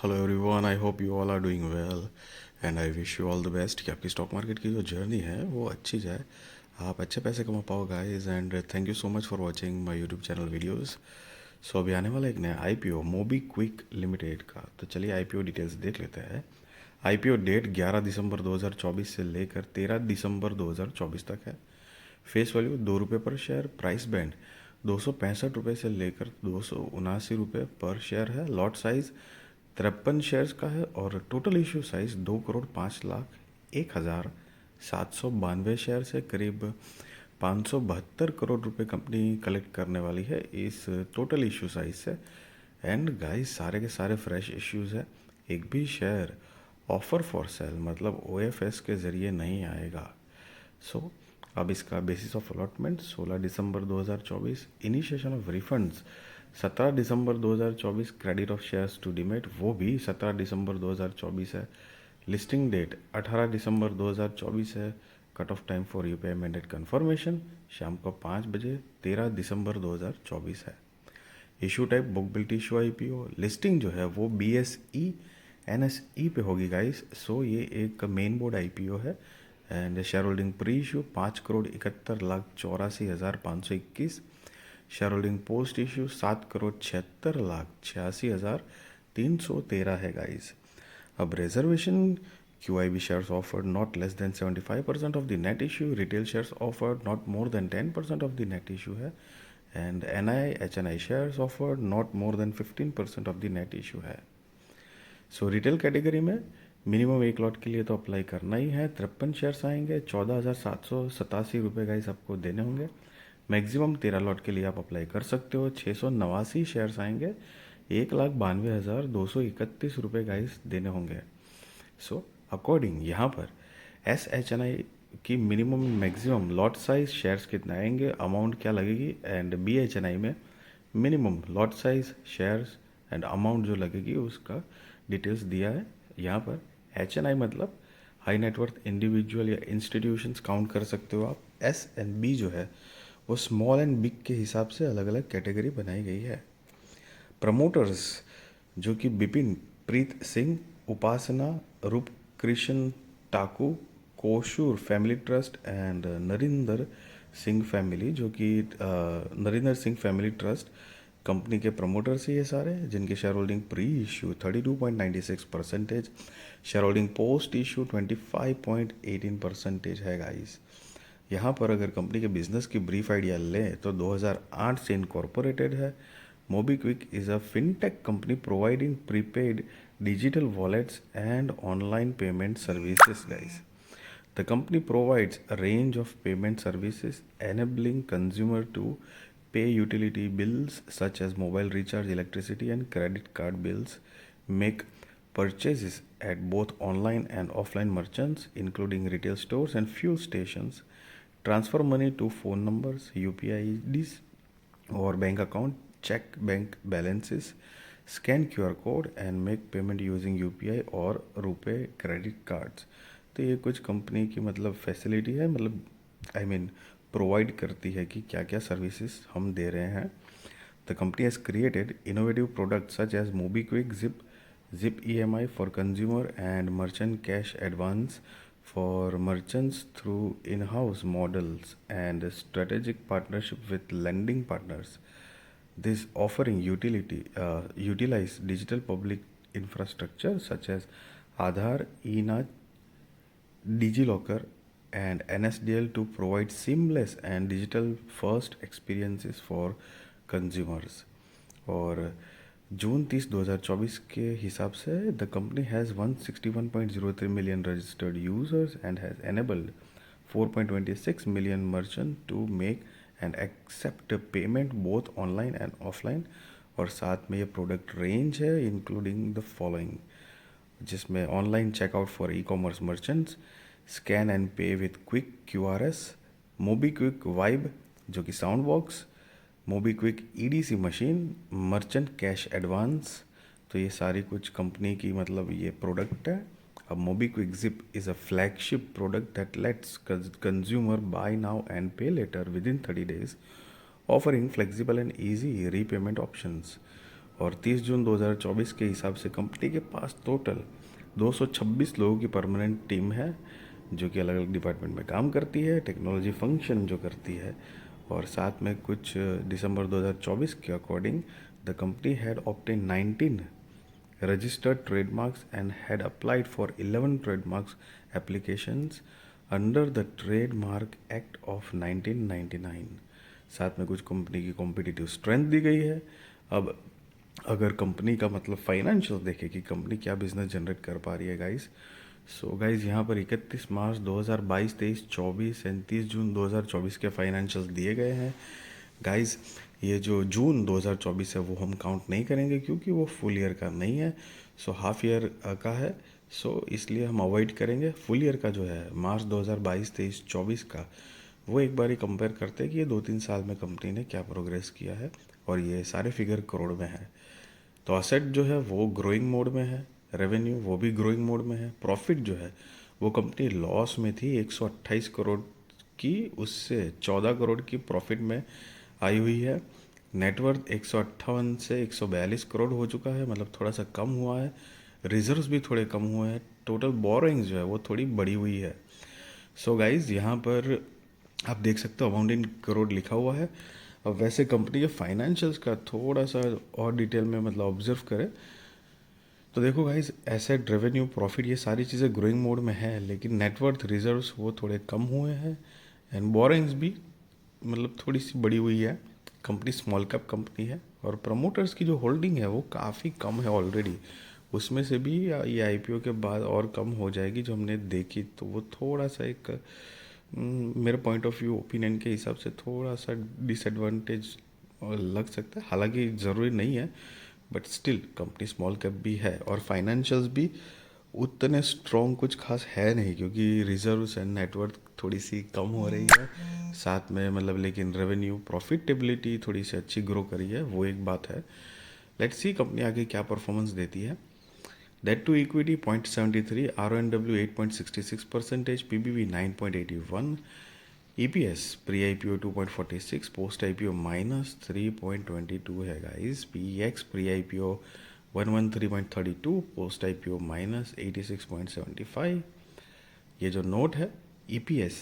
Hello everyone, I hope you all are doing well and I wish you all the best कि आपकी stock market की जो journey है वो अच्छी जाए, आप अच्छे पैसे कमा पाओ guys. And thank you so much for watching my YouTube channel videos. So अभी आने वाला एक नया आईपीओ मोबी क्विक लिमिटेड का, तो चलिए आईपीओ डिटेल्स देख लेते हैं। आईपीओ डेट 11 दिसंबर 2024 से लेकर 13 दिसंबर 2024 तक है। फेस वैल्यू ₹2 पर शेयर। प्राइस बैंड ₹265 से लेकर ₹279 पर शेयर है। लॉट साइज 53 शेयर्स का है और टोटल इश्यू साइज 2,05,01,792 शेयर से करीब 572 करोड़ रुपए कंपनी कलेक्ट करने वाली है इस टोटल इश्यू साइज से। एंड गाइस, सारे के सारे फ्रेश इश्यूज है। एक भी शेयर ऑफर फॉर सेल मतलब ओएफएस के ज़रिए नहीं आएगा। सो अब इसका बेसिस ऑफ अलॉटमेंट 16 दिसंबर 2024, इनिशिएशन ऑफ रिफंड्स 17 दिसंबर 2024, credit of shares to demat वो भी 17 दिसंबर 2024 है। लिस्टिंग डेट 18 दिसंबर 2024 है। Cut off time for UPI mandate confirmation शाम को 5 बजे 13 दिसंबर 2024 है। Issue type book built issue IPO. Listing जो है वो बीएसई एनएसई पे होगी गाइस। सो ये एक मेन बोर्ड आईपीओ है। And share holding pre issue 5,71,84,521। Share holding post issue 7,76,86,313 है गाइस। अब reservation QIB shares offered not less than 75% of the net issue, retail shares offered not more than 10% of the net issue है, and NI HNI shares offered not more than 15% of the net issue है। सो retail category में minimum एक lot के लिए तो apply करना ही है। 53 shares आएंगे, 14,787 रुपये गाइस आपको देने होंगे। मैक्सिमम 13 लॉट के लिए आप अप्लाई कर सकते हो। 689 शेयर्स आएंगे, 1,92,231 रुपये गाइस देने होंगे। सो अकॉर्डिंग यहाँ पर SHNI की minimum maximum lot size shares कितना आएंगे, अमाउंट क्या लगेगी, एंड BHNI में minimum lot size shares and amount जो लगेगी उसका डिटेल्स दिया है यहाँ पर। HNI मतलब हाई नेटवर्थ इंडिविजुअल या इंस्टीट्यूशंस काउंट कर सकते हो आप। S and B जो है वो स्मॉल एंड बिग के हिसाब से अलग अलग कैटेगरी बनाई गई है। प्रमोटर्स जो कि बिपिन प्रीत सिंह, उपासना Roop Krishna Taku, Koshur family trust and Narinder Singh family, जो कि Narinder Singh family trust company के प्रमोटर्स ही ये सारे, जिनकी shareholding pre issue 32.96%, shareholding post issue 25.18% है गाइस। यहाँ पर अगर कंपनी के बिजनेस की ब्रीफ आइडिया लें तो 2008 से इनकॉर्पोरेटेड है। MobiKwik is a fintech company providing prepaid digital wallets and online payment services guys. The company provides a range of payment services enabling consumer to pay utility bills such as mobile recharge, electricity and credit card bills, make purchases at both online and offline merchants including retail stores and fuel stations, transfer money to phone numbers, UPI IDs or bank account, check bank balances, scan QR code and make payment using UPI और रुपए credit cards. तो ये कुछ company की मतलब facility है, मतलब provide करती है कि क्या क्या सर्विसेज हम दे रहे हैं। The company has created innovative product such as MobiKwik zip EMI for consumer and merchant cash advance for merchants through in-house models and strategic partnership with lending partners. This offering utilize digital public infrastructure such as Aadhaar, ENA, DigiLocker, and NSDL to provide seamless and digital first experiences for consumers. और जून 30 2024 के हिसाब से the company has 161.03 million registered users and has enabled 4.26 million merchant to make and accept payment both online and offline. और साथ में ये product range है including the following, जिसमें online checkout for ecommerce merchants, scan and pay with quick QRS, MobiKwik Vibe जो कि sound box, MobiKwik EDC machine, merchant cash advance. तो ये सारी कुछ कंपनी की मतलब ये प्रोडक्ट है। अब MobiKwik Zip is a flagship product that lets consumer buy now and pay later within 30 days, offering flexible and easy repayment options. और 30 जून 2024 के हिसाब से कंपनी के पास टोटल 226 लोगों की परमानेंट टीम है, जो कि अलग अलग डिपार्टमेंट में काम करती है, टेक्नोलॉजी फंक्शन जो करती है। और साथ में कुछ दिसंबर 2024 के according the company had obtain 19 registered trademarks and had applied for 11 trademarks applications under the Trademark Act of 1999। साथ में कुछ कंपनी की कॉम्पिटिटिव स्ट्रेंथ दी गई है। अब अगर कंपनी का मतलब फाइनेंशियल देखे कि कंपनी क्या बिजनेस जनरेट कर पा रही है गाइस, सो गाइस यहाँ पर 31 मार्च 2022, 23, 24 एंड 30 जून 2024 के फाइनेंशियल्स दिए गए हैं गाइस। ये जो जून 2024 है वो हम काउंट नहीं करेंगे क्योंकि वो फुल ईयर का नहीं है, सो हाफ ईयर का है, सो इसलिए हम अवॉइड करेंगे। फुल ईयर का जो है मार्च 2022, 23, 24 का, वो एक बार ही कंपेयर करते हैं कि ये 2-3 साल में कंपनी ने क्या प्रोग्रेस किया है, और ये सारे फिगर करोड़ में है। तो असेट जो है वो ग्रोइंग मोड में है, रेवेन्यू वो भी ग्रोइंग मोड में है, प्रॉफिट जो है वो कंपनी लॉस में थी 128 करोड़ की, उससे 14 करोड़ की प्रॉफिट में आई हुई है। नेटवर्थ 158 से 142 करोड़ हो चुका है, मतलब थोड़ा सा कम हुआ है। रिजर्व्स भी थोड़े कम हुए हैं। टोटल बोरोइंग्स जो है वो थोड़ी बढ़ी हुई है। सो गाइज यहाँ पर आप देख सकते हो अमाउंट इन करोड़ लिखा हुआ है। अब वैसे कंपनी के फाइनेंशियल्स का थोड़ा सा और डिटेल में मतलब ऑब्जर्व करें तो देखो गाइज, एसेट, रेवेन्यू, प्रॉफिट ये सारी चीज़ें ग्रोइंग मोड में है, लेकिन नेटवर्थ, रिजर्व्स वो थोड़े कम हुए हैं, एंड बोरोइंग्स भी मतलब थोड़ी सी बढ़ी हुई है। कंपनी स्मॉल कैप कंपनी है और प्रमोटर्स की जो होल्डिंग है वो काफ़ी कम है ऑलरेडी, उसमें से भी ये आईपीओ के बाद और कम हो जाएगी जो हमने देखी, तो वो थोड़ा सा एक मेरे पॉइंट ऑफ व्यू ओपिनियन के हिसाब से थोड़ा सा डिसएडवांटेज लग सकता है। हालांकि ज़रूरी नहीं है, but still company small cap भी है और फाइनेंशियल्स भी उतने स्ट्रॉन्ग कुछ खास है नहीं, क्योंकि रिजर्व्स एंड नेटवर्थ थोड़ी सी कम हो रही है साथ में, मतलब लेकिन रेवेन्यू, प्रॉफिटेबिलिटी थोड़ी सी अच्छी ग्रो करी है, वो एक बात है। लेट्स सी कंपनी आगे क्या परफॉर्मेंस देती है। Debt to equity 0.73, RONW 8.66%, PBV 9.81, EPS pre IPO 2.46, post IPO -3.22 है guys. PEX pre IPO 113.32, post IPO -86.75। ये जो नोट है EPS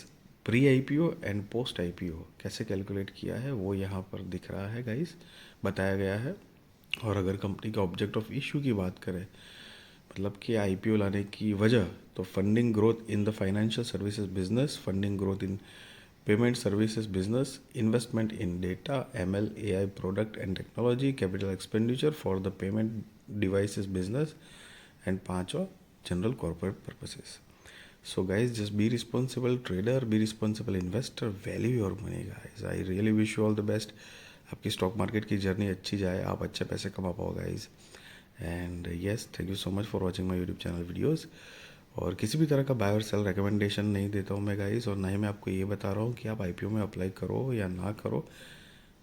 pre IPO and post IPO कैसे कैलकुलेट किया है वो यहाँ पर दिख रहा है गाइस, बताया गया है। और अगर कंपनी के ऑब्जेक्ट ऑफ इशू की बात करें, मतलब कि IPO लाने की वजह, तो funding growth in the financial services business, funding growth in payment services business, investment in data, ML AI product and technology, capital expenditure for the payment devices business, and पांचवा general corporate purposes. So guys, just be responsible trader, be responsible investor, value your money guys. I really wish you all the best. आपकी stock market की journey अच्छी जाए, आप अच्छे पैसे कमा पाओ guys. And yes, thank you so much for watching my YouTube channel videos. और किसी भी तरह का बाय और सेल रिकमेंडेशन नहीं देता हूँ मैं गाइस, और ना ही मैं आपको ये बता रहा हूँ कि आप IPO में अप्लाई करो या ना करो।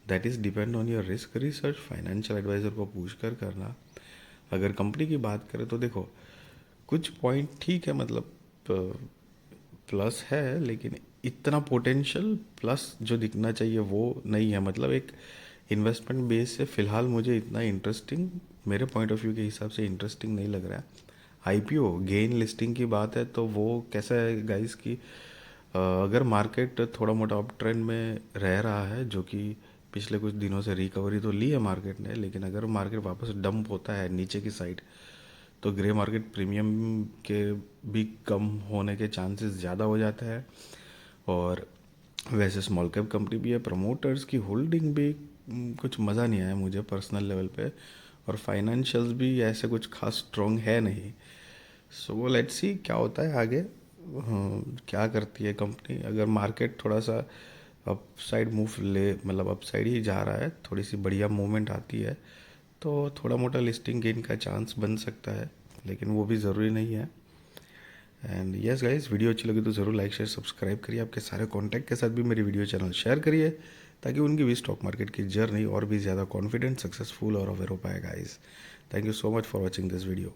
That is depend on your risk research, financial advisor को पूछ कर करना। अगर कंपनी की बात करें तो देखो कुछ पॉइंट ठीक है, मतलब प्लस है, लेकिन इतना पोटेंशियल प्लस जो दिखना चाहिए वो नहीं है। मतलब एक इन्वेस्टमेंट बेस से फ़िलहाल मुझे इतना इंटरेस्टिंग, मेरे पॉइंट ऑफ व्यू के हिसाब से इंटरेस्टिंग नहीं लग रहा है। IPO गेन लिस्टिंग की बात है तो वो कैसा है गाइस कि अगर मार्केट थोड़ा मोटा अप ट्रेंड में रह रहा है, जो कि पिछले कुछ दिनों से रिकवरी तो ली है मार्केट ने, लेकिन अगर मार्केट वापस डंप होता है नीचे की साइड, तो ग्रे मार्केट प्रीमियम के भी कम होने के चांसेस ज़्यादा हो जाता है। और वैसे स्मॉल कैप कंपनी भी है, प्रमोटर्स की होल्डिंग भी कुछ मज़ा नहीं आया मुझे पर्सनल लेवल पे, और फाइनेंशियल्स भी ऐसे कुछ खास स्ट्रॉन्ग है नहीं। सो लेट्स सी क्या होता है आगे। क्या करती है कंपनी। अगर मार्केट थोड़ा सा अप साइड मूव ले, मतलब अप साइड ही जा रहा है, थोड़ी सी बढ़िया मूवमेंट आती है, तो थोड़ा मोटा लिस्टिंग गेन का चांस बन सकता है, लेकिन वो भी ज़रूरी नहीं है। एंड यस गाइस, वीडियो अच्छी लगी तो ज़रूर लाइक शेयर सब्सक्राइब करिए। आपके सारे कॉन्टैक्ट के साथ भी मेरी वीडियो चैनल शेयर करिए, ताकि उनकी भी स्टॉक मार्केट की जर्नी और भी ज़्यादा कॉन्फिडेंट, सक्सेसफुल और अवेयर हो पाए guys. Thank you so much for watching this video.